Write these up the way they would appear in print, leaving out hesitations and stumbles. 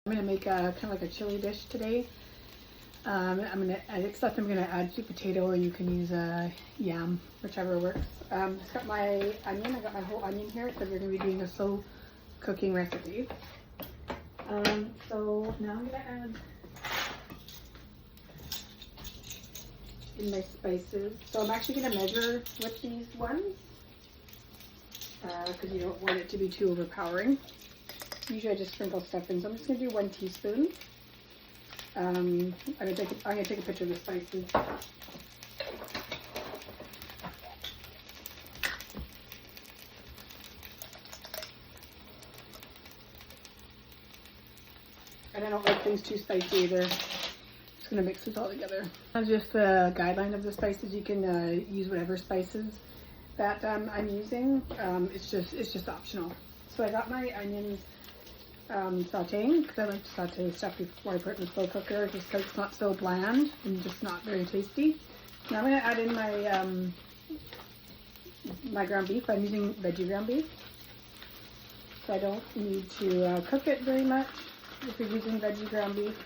I'm gonna make a kind of like a chili dish today. I'm gonna add sweet potato, or you can use a yam, whichever works. It's got my onion. I got my whole onion here because we're gonna be doing a slow cooking recipe. So now I'm gonna add in my spices. So I'm actually gonna measure with these ones because you don't want it to be too overpowering. Usually I just sprinkle stuff in, so I'm just going to do 1 teaspoon. I'm going to take a picture of the spices. And I don't like things too spicy either. Just going to mix this all together. That's just the guideline of the spices. You can use whatever spices that I'm using. It's just optional. So I got my onions sauteing, because I like to saute stuff before I put it in the slow cooker, just because it's not so bland and just not very tasty. Now I'm going to add in my my ground beef. I'm using veggie ground beef, so I don't need to cook it very much if you're using veggie ground beef.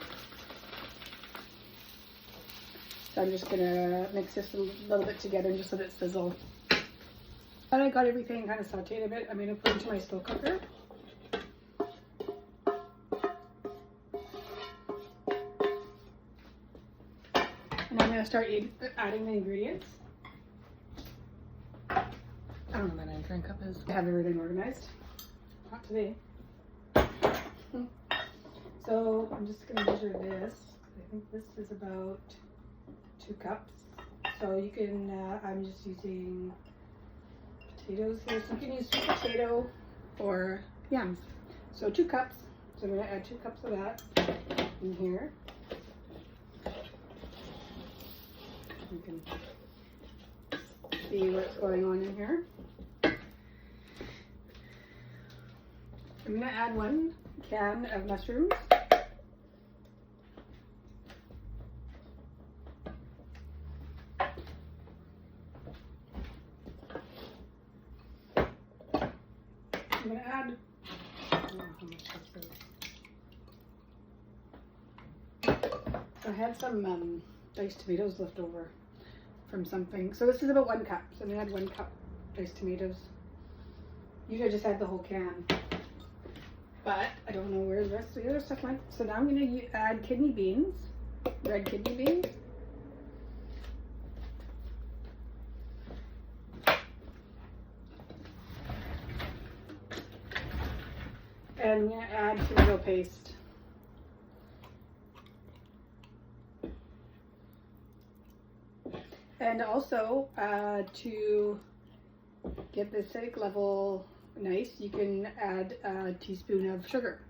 So I'm just going to mix this a little bit together and just let it sizzle. And I got everything kind of sauteed a bit. I'm going to put it into my slow cooker. And I'm going to start adding the ingredients. I don't know what my measuring cup is. I have everything organized. Not today. So I'm just going to measure this. I think this is about 2 cups. So you can, I'm just using potatoes here. So you can use sweet potato or yams. So 2 cups. So I'm going to add 2 cups of that in here. You can see what's going on in here. I'm going to add 1 can of mushrooms. I'm going to add, I don't know how much this is. I had some diced tomatoes left over from something. So this is about 1 cup. So I'm going to add 1 cup diced tomatoes. Usually I just add the whole can. But I don't know where the rest of the other stuff went. So now I'm going to add kidney beans, red kidney beans. And I'm going to add tomato paste. And also, to get the acidic level nice, you can add a teaspoon of sugar.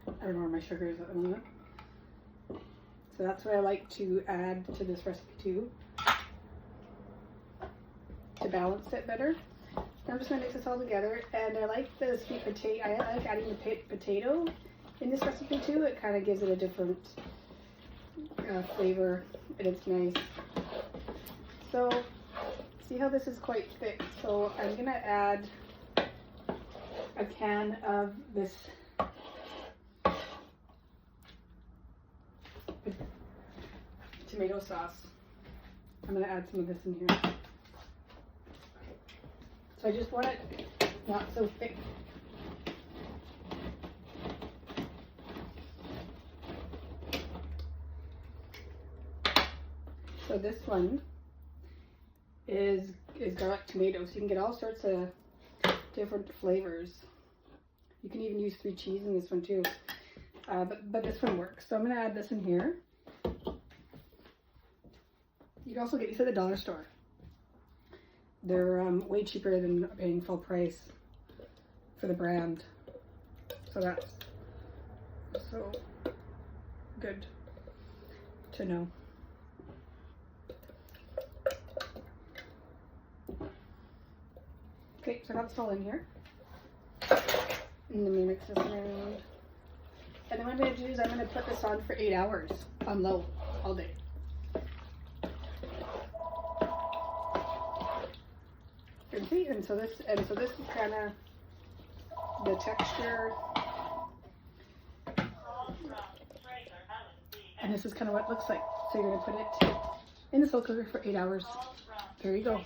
I don't know where my sugar is at the moment. So that's what I like to add to this recipe too, to balance it better. I'm just going to mix this all together, and I like the sweet potato. I like adding the potato in this recipe too. It kind of gives it a different flavor, and it's nice. So, see how this is quite thick. So I'm going to add a can of this tomato sauce. I'm going to add some of this in here. So I just want it not so thick. So this one is garlic tomato, so you can get all sorts of different flavors. You can even use 3 cheese in this one too, but this one works. So I'm going to add this in here. You can also get these at the dollar store. They're way cheaper than paying full price for the brand, so that's so good to know. Okay, so I got this all in here. And then we mix this around. And then what I'm going to do is I'm going to put this on for 8 hours on low all day. And so this is kind of the texture And this is kind of what it looks like. So you're going to put it in the slow cooker for 8 hours. There you go.